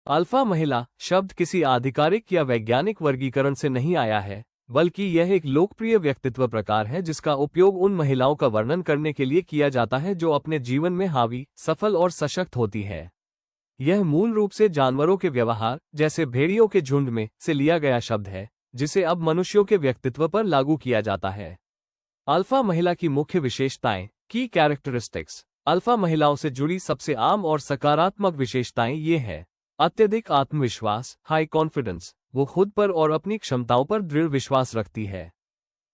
Alpha महिला शब्द किसी आधिकारिक या वैज्ञानिक वर्गीकरण से नहीं आया है, बल्कि यह एक लोकप्रिय व्यक्तित्व प्रकार है जिसका उपयोग उन महिलाओं का वर्णन करने के लिए किया जाता है जो अपने जीवन में हावी, सफल और सशक्त होती है। यह मूल रूप से जानवरों के व्यवहार, जैसे भेड़ियों के झुंड में, से लिया गया शब्द है, जिसे अब मनुष्यों के व्यक्तित्व पर लागू किया जाता है। अल्फा महिला की मुख्य विशेषताएं, की कैरेक्टरिस्टिक्स। अल्फा महिलाओं से जुड़ी सबसे आम और सकारात्मक विशेषताएं ये हैं: अत्यधिक आत्मविश्वास, हाई कॉन्फिडेंस। वो खुद पर और अपनी क्षमताओं पर दृढ़ विश्वास रखती है।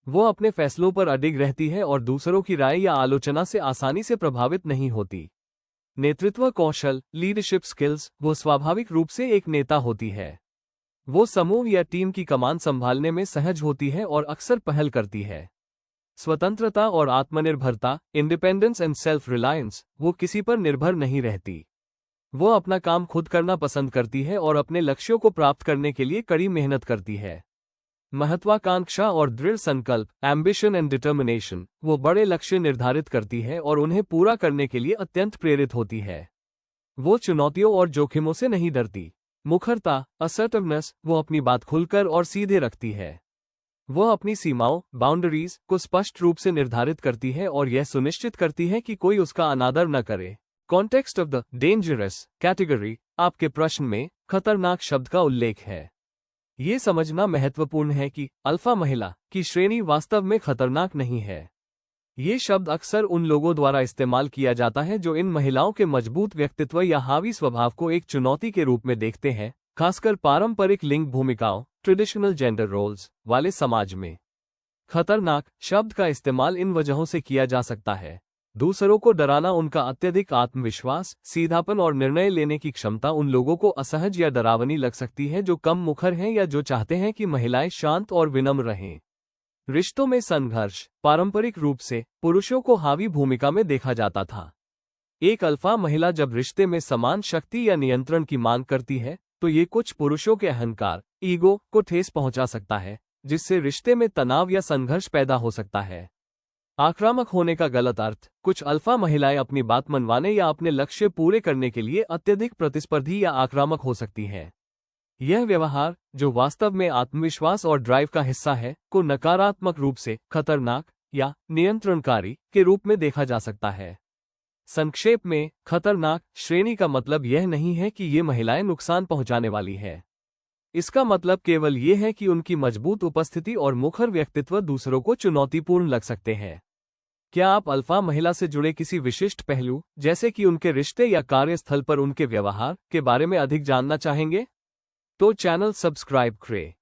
वो अपने फैसलों पर अडिग रहती है और दूसरों की राय या आलोचना से आसानी से प्रभावित नहीं होती। नेतृत्व कौशल, लीडरशिप स्किल्स। वो स्वाभाविक रूप से एक नेता होती है। वो समूह या टीम की कमान संभालने में सहज होती है और अक्सर पहल करती है। स्वतंत्रता और आत्मनिर्भरता, इंडिपेंडेंस एंड सेल्फ रिलायंस। वो किसी पर निर्भर नहीं रहती। वो अपना काम खुद करना पसंद करती है और अपने लक्ष्यों को प्राप्त करने के लिए कड़ी मेहनत करती है। महत्वाकांक्षा और दृढ़ संकल्प, एम्बिशन एंड डिटर्मिनेशन। वो बड़े लक्ष्य निर्धारित करती है और उन्हें पूरा करने के लिए अत्यंत प्रेरित होती है। वो चुनौतियों और जोखिमों से नहीं डरती। मुखरता, असर्टिवनेस। वो अपनी बात खुलकर और सीधे रखती है। वो अपनी सीमाओं, बाउंड्रीज को स्पष्ट रूप से निर्धारित करती है और यह सुनिश्चित करती है कि कोई उसका अनादर न करे। Context of the dangerous category. आपके प्रश्न में खतरनाक शब्द का उल्लेख है। ये समझना महत्वपूर्ण है कि अल्फा महिला की श्रेणी वास्तव में खतरनाक नहीं है। ये शब्द अक्सर उन लोगों द्वारा इस्तेमाल किया जाता है जो इन महिलाओं के मजबूत व्यक्तित्व या हावी स्वभाव को एक चुनौती के रूप में देखते हैं, खासकर पारंपरिक लिंग भूमिकाओं, ट्रेडिशनल जेंडर रोल्स वाले समाज में। खतरनाक शब्द का इस्तेमाल इन वजहों से किया जा सकता है: दूसरों को डराना, उनका अत्यधिक आत्मविश्वास, सीधापन और निर्णय लेने की क्षमता उन लोगों को असहज या डरावनी लग सकती है जो कम मुखर हैं या जो चाहते हैं कि महिलाएं शांत और विनम्र रहें। रिश्तों में संघर्ष। पारंपरिक रूप से पुरुषों को हावी भूमिका में देखा जाता था। एक अल्फा महिला जब रिश्ते में समान शक्ति या नियंत्रण की मांग करती है, तो ये कुछ पुरुषों के अहंकार, ईगो को ठेस पहुंचा सकता है, जिससे रिश्ते में तनाव या संघर्ष पैदा हो सकता है। आक्रामक होने का गलत अर्थ। कुछ अल्फा महिलाएं अपनी बात मनवाने या अपने लक्ष्य पूरे करने के लिए अत्यधिक प्रतिस्पर्धी या आक्रामक हो सकती हैं। यह व्यवहार, जो वास्तव में आत्मविश्वास और ड्राइव का हिस्सा है, को नकारात्मक रूप से खतरनाक या नियंत्रणकारी के रूप में देखा जा सकता है। संक्षेप में, खतरनाक श्रेणी का मतलब यह नहीं है कि ये महिलाएं नुकसान पहुंचाने वाली है। इसका मतलब केवल ये है कि उनकी मजबूत उपस्थिति और मुखर व्यक्तित्व दूसरों को चुनौतीपूर्ण लग सकते हैं। क्या आप अल्फा महिला से जुड़े किसी विशिष्ट पहलू, जैसे कि उनके रिश्ते या कार्यस्थल पर उनके व्यवहार, के बारे में अधिक जानना चाहेंगे? तो चैनल सब्सक्राइब करें।